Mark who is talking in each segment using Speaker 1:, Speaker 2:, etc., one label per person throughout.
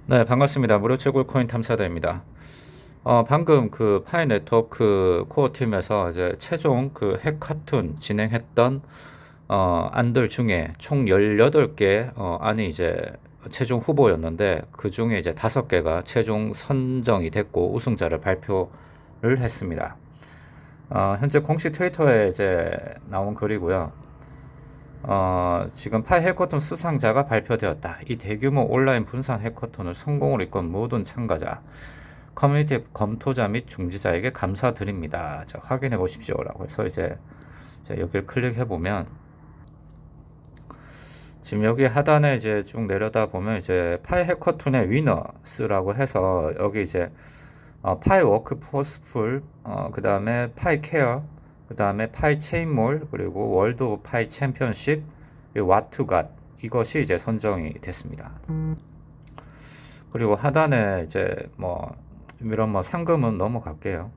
Speaker 1: 네, 반갑습니다. 무료 채굴 코인 탐사대입니다. 방금 그 파이 네트워크 코어 팀에서 이제 최종 그 해카톤 진행했던 안들 중에 총 18개 안이 이제 최종 후보였는데 그 중에 이제 5개가 최종 선정이 됐고 우승자를 발표를 했습니다. 현재 공식 트위터에 이제 나온 글이고요. 지금 파이 해커톤 수상자가 발표되었다. 이 대규모 온라인 분산 해커톤을 성공으로 이끈 모든 참가자, 커뮤니티 검토자 및 중지자에게 감사드립니다. 자, 확인해 보십시오라고 해서 이제 여기를 클릭해 보면 지금 여기 하단에 이제 쭉 내려다 보면 이제 파이 해커톤의 위너스라고 해서 여기 이제 파이 워크포스풀, 그 다음에 파이 케어, 그 다음에 파이 체인몰, 그리고 월드 오브 파이 챔피언십, 와투갓 이것이 이제 선정이 됐습니다. 그리고 하단에 이제 뭐 이런 뭐 상금은 넘어갈게요.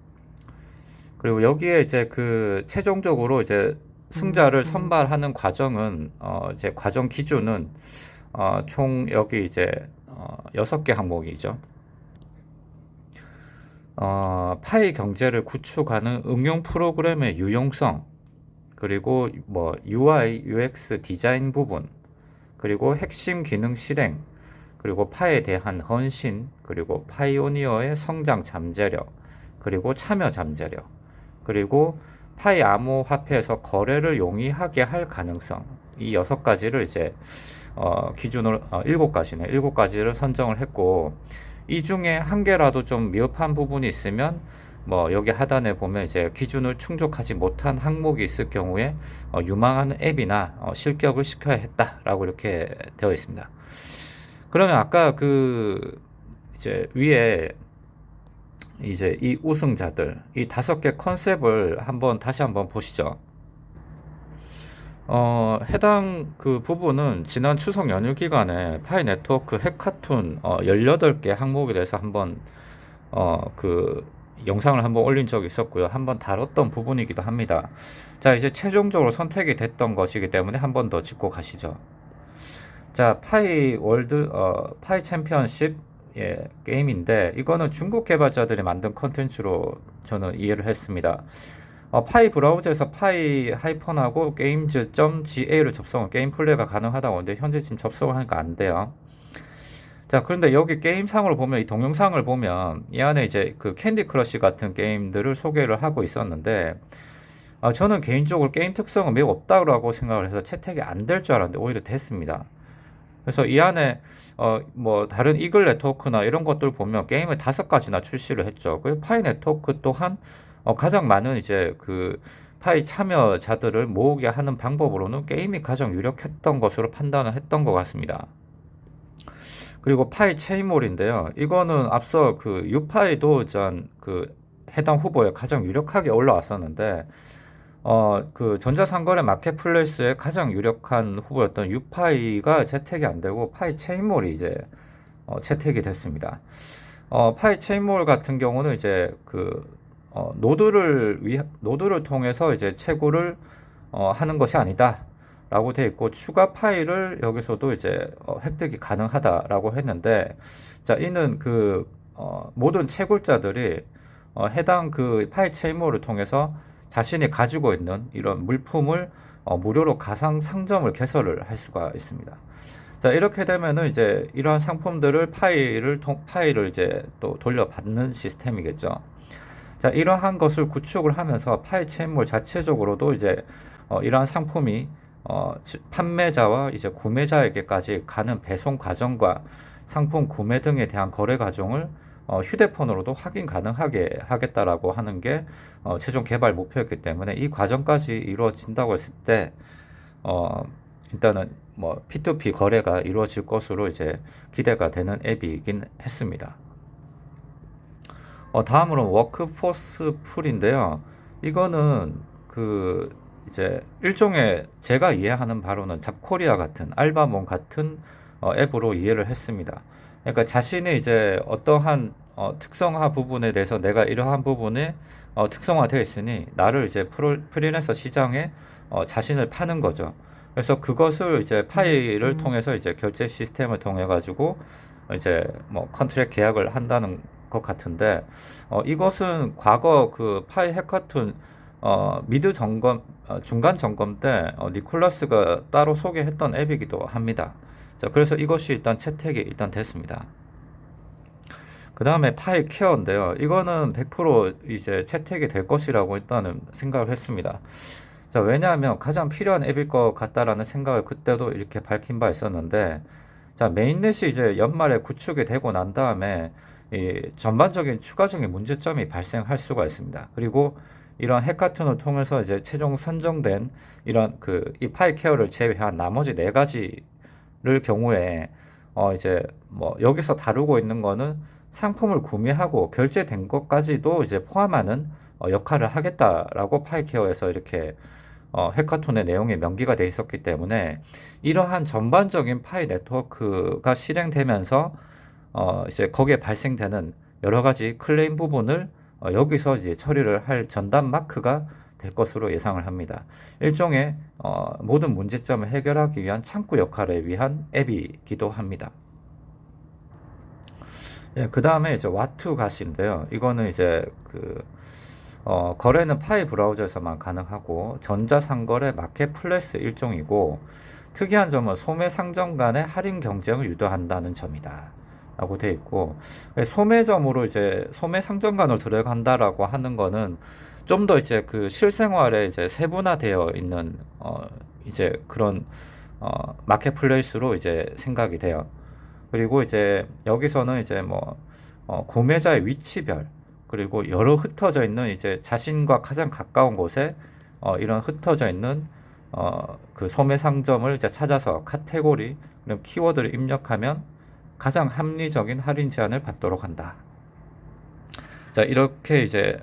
Speaker 1: 그리고 여기에 이제 그 최종적으로 이제 승자를 선발하는 과정은 이제 과정 기준은 총 여기 이제 6개 항목이죠. 파이 경제를 구축하는 응용 프로그램의 유용성, 그리고 뭐 UI, UX 디자인 부분, 그리고 핵심 기능 실행, 그리고 파에 대한 헌신, 그리고 파이오니어의 성장 잠재력, 그리고 참여 잠재력, 그리고 파이 암호화폐에서 거래를 용이하게 할 가능성, 이 6가지를 이제 기준으로 7가지네. 7가지를 선정을 했고 이 중에 한 개라도 좀 미흡한 부분이 있으면 뭐 여기 하단에 보면 이제 기준을 충족하지 못한 항목이 있을 경우에 유망한 앱이나 실격을 시켜야 했다라고 이렇게 되어 있습니다. 그러면 아까 그 이제 위에 이제 이 우승자들 이 5개 컨셉을 다시 한번 보시죠. 해당 그 부분은 지난 추석 연휴 기간에 파이 네트워크 해카톤 18개 항목에 대해서 그 영상을 한번 올린 적이 있었고요. 한번 다뤘던 부분이기도 합니다. 자, 이제 최종적으로 선택이 됐던 것이기 때문에 한 번 더 짚고 가시죠. 자, 파이 챔피언십 게임인데 이거는 중국 개발자들이 만든 컨텐츠로 저는 이해를 했습니다. 파이 브라우저에서 파이 하이펀하고 게임즈.ga를 접속은 게임 플레이가 가능하다고 하는데 현재 지금 접속을 하니까 안 돼요. 자, 그런데 여기 게임상으로 보면 이 동영상을 보면 이 안에 이제 그 캔디 크러쉬 같은 게임들을 소개를 하고 있었는데 저는 개인적으로 게임 특성은 매우 없다고 생각을 해서 채택이 안 될 줄 알았는데 오히려 됐습니다. 그래서 이 안에 뭐 다른 이글 네트워크나 이런 것들 보면 게임을 5가지나 출시를 했죠. 그 파이 네트워크 또한 가장 많은 이제 그 파이 참여자들을 모으게 하는 방법으로는 게임이 가장 유력했던 것으로 판단을 했던 것 같습니다. 그리고 파이 체인몰인데요. 이거는 앞서 그 유파이도 전 그 해당 후보에 가장 유력하게 올라왔었는데 그 전자상거래 마켓플레이스의 가장 유력한 후보였던 유파이가 채택이 안 되고 파이 체인몰이 이제 채택이 됐습니다. 파이 체인몰 같은 경우는 이제 그 노드를 통해서 이제 채굴을 하는 것이 아니다라고 돼 있고 추가 파일을 여기서도 이제 획득이 가능하다라고 했는데 자 이는 그 모든 채굴자들이 해당 그 파이 체인몰을 통해서 자신이 가지고 있는 이런 물품을 무료로 가상 상점을 개설을 할 수가 있습니다. 자, 이렇게 되면은 이제 이러한 상품들을 파일을 이제 또 돌려받는 시스템이겠죠. 자, 이러한 것을 구축을 하면서 파이 체인몰 자체적으로도 이제 이러한 상품이 판매자와 이제 구매자에게까지 가는 배송 과정과 상품 구매 등에 대한 거래 과정을 휴대폰으로도 확인 가능하게 하겠다라고 하는 게 최종 개발 목표였기 때문에 이 과정까지 이루어진다고 했을 때 일단은 뭐 P2P 거래가 이루어질 것으로 이제 기대가 되는 앱이긴 했습니다. 다음으로 워크포스 풀인데요. 이거는 그 이제 일종의 제가 이해하는 바로는 잡코리아 같은 알바몬 같은 앱으로 이해를 했습니다. 그러니까 자신이 이제 어떠한 특성화 부분에 대해서 내가 이러한 부분에 특성화되어 있으니 나를 이제 프리랜서 시장에 자신을 파는 거죠. 그래서 그것을 이제 파일을 통해서 이제 결제 시스템을 통해 가지고 이제 뭐 컨트랙 계약을 한다는 것 같은데, 이것은 과거 그 파이 해커톤 미드 점검, 중간 점검 때 니콜라스가 따로 소개했던 앱이기도 합니다. 자, 그래서 이것이 일단 채택이 일단 됐습니다. 그 다음에 파일 케어인데요. 이거는 100% 이제 채택이 될 것이라고 일단은 생각을 했습니다. 자, 왜냐하면 가장 필요한 앱일 것 같다라는 생각을 그때도 이렇게 밝힌 바 있었는데, 자, 메인넷이 이제 연말에 구축이 되고 난 다음에 이 전반적인 추가적인 문제점이 발생할 수가 있습니다. 그리고 이런 해카톤을 통해서 이제 최종 선정된 이런 그 이 파일 케어를 제외한 나머지 네 가지를 경우에 이제 뭐 여기서 다루고 있는 거는 상품을 구매하고 결제된 것까지도 이제 포함하는 역할을 하겠다라고 파일 케어에서 이렇게 해카톤의 내용이 명기가 돼 있었기 때문에 이러한 전반적인 파이 네트워크가 실행되면서 이제 거기에 발생되는 여러 가지 클레임 부분을 여기서 이제 처리를 할 전담 마크가 될 것으로 예상을 합니다. 일종의 모든 문제점을 해결하기 위한 창구 역할을 위한 앱이기도 합니다. 예, 그 다음에 이제 와투 갓인데요. 이거는 이제 그 거래는 파이 브라우저에서만 가능하고 전자상거래 마켓플레이스 일종이고 특이한 점은 소매 상점 간의 할인 경쟁을 유도한다는 점이다. 라고 돼 있고 소매점으로 이제 소매 상점간을 들어간다라고 하는 거는 좀 더 이제 그 실생활에 이제 세분화되어 있는 이제 그런 마켓플레이스로 이제 생각이 돼요. 그리고 이제 여기서는 이제 뭐 구매자의 위치별 그리고 여러 흩어져 있는 이제 자신과 가장 가까운 곳에 이런 흩어져 있는 그 소매 상점을 이제 찾아서 카테고리 그리고 키워드를 입력하면 가장 합리적인 할인 제한을 받도록 한다. 자, 이렇게 이제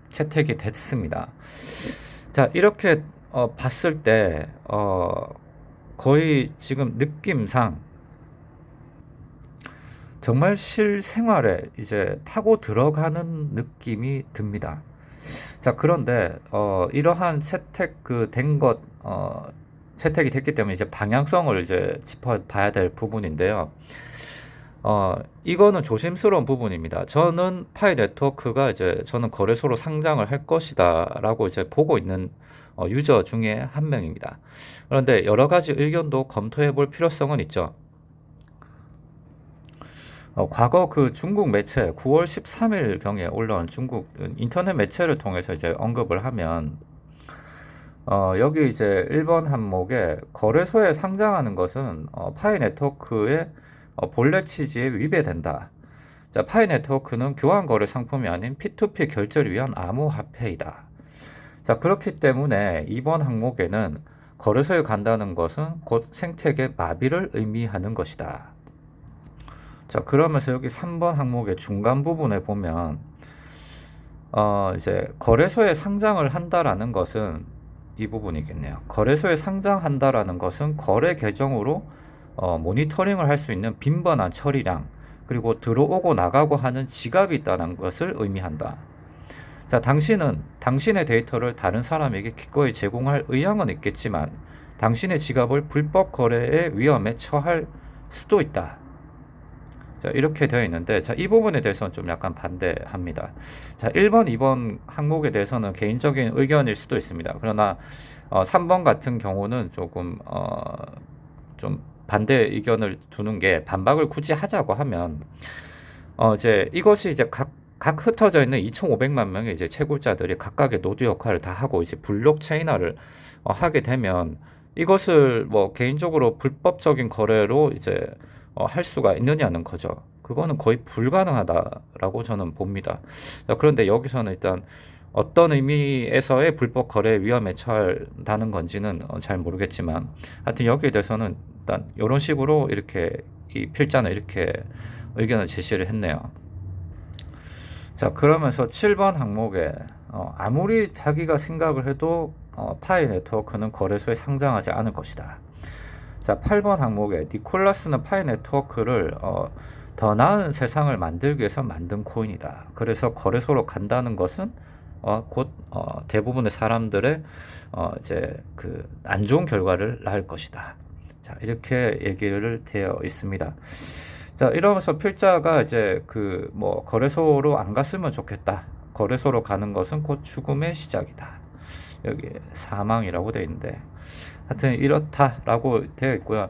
Speaker 1: 채택이 됐습니다. 자, 이렇게 봤을 때 거의 지금 느낌상 정말 실생활에 이제 타고 들어가는 느낌이 듭니다. 자, 그런데 이러한 채택 된 것, 채택이 됐기 때문에 이제 방향성을 이제 짚어봐야 될 부분인데요. 이거는 조심스러운 부분입니다. 저는 파이 네트워크가 이제 저는 거래소로 상장을 할 것이다라고 이제 보고 있는 유저 중에 한 명입니다. 그런데 여러 가지 의견도 검토해 볼 필요성은 있죠. 과거 그 중국 매체 9월 13일경에 올라온 중국 인터넷 매체를 통해서 이제 언급을 하면 여기 이제 1번 항목에 거래소에 상장하는 것은 파이 네트워크의 본래 취지에 위배된다. 자, 파이 네트워크는 교환 거래 상품이 아닌 P2P 결제를 위한 암호화폐이다. 자, 그렇기 때문에 이번 항목에는 거래소에 간다는 것은 곧 생태계 마비를 의미하는 것이다. 자, 그러면서 여기 3번 항목의 중간 부분에 보면 이제 거래소에 상장을 한다라는 것은 이 부분이겠네요. 거래소에 상장한다라는 것은 거래 계정으로 모니터링을 할 수 있는 빈번한 처리량 그리고 들어오고 나가고 하는 지갑이 있다는 것을 의미한다. 자, 당신은 당신의 데이터를 다른 사람에게 기꺼이 제공할 의향은 있겠지만 당신의 지갑을 불법 거래의 위험에 처할 수도 있다. 자, 이렇게 되어 있는데, 자, 이 부분에 대해서는 좀 약간 반대합니다. 자, 1번, 2번 항목에 대해서는 개인적인 의견일 수도 있습니다. 그러나 3번 같은 경우는 조금 좀 반대 의견을 두는 게 반박을 굳이 하자고 하면 이제 이것이 이제 각 흩어져 있는 2,500만 명의 이제 채굴자들이 각각의 노드 역할을 다 하고 이제 블록체인화를 하게 되면 이것을 뭐 개인적으로 불법적인 거래로 이제 할 수가 있느냐는 거죠. 그거는 거의 불가능하다라고 저는 봅니다. 자, 그런데 여기서는 일단 어떤 의미에서의 불법 거래 위험에 처한다는 건지는 잘 모르겠지만 하여튼 여기에 대해서는 일단 이런 식으로 이렇게 이 필자는 이렇게 의견을 제시를 했네요. 자, 그러면서 7번 항목에 아무리 자기가 생각을 해도 파이 네트워크는 거래소에 상장하지 않을 것이다. 자, 8번 항목에 니콜라스는 파이 네트워크를 더 나은 세상을 만들기 위해서 만든 코인이다. 그래서 거래소로 간다는 것은 곧 대부분의 사람들의 이제 그 안 좋은 결과를 낳을 것이다. 자, 이렇게 얘기를 되어 있습니다. 자, 이러면서 필자가 이제 그 뭐 거래소로 안 갔으면 좋겠다. 거래소로 가는 것은 곧 죽음의 시작이다. 여기 사망이라고 되어 있는데 하여튼 이렇다라고 되어 있고요.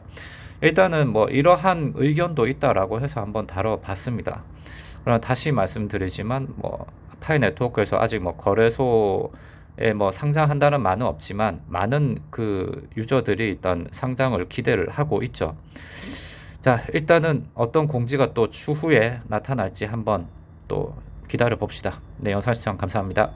Speaker 1: 일단은 뭐 이러한 의견도 있다라고 해서 한번 다뤄봤습니다. 그러나 다시 말씀드리지만 뭐 파이 네트워크에서 아직 뭐 거래소에 뭐 상장한다는 말은 없지만 많은 그 유저들이 일단 상장을 기대를 하고 있죠. 자, 일단은 어떤 공지가 또 추후에 나타날지 한번 또 기다려 봅시다. 네, 영상 시청 감사합니다.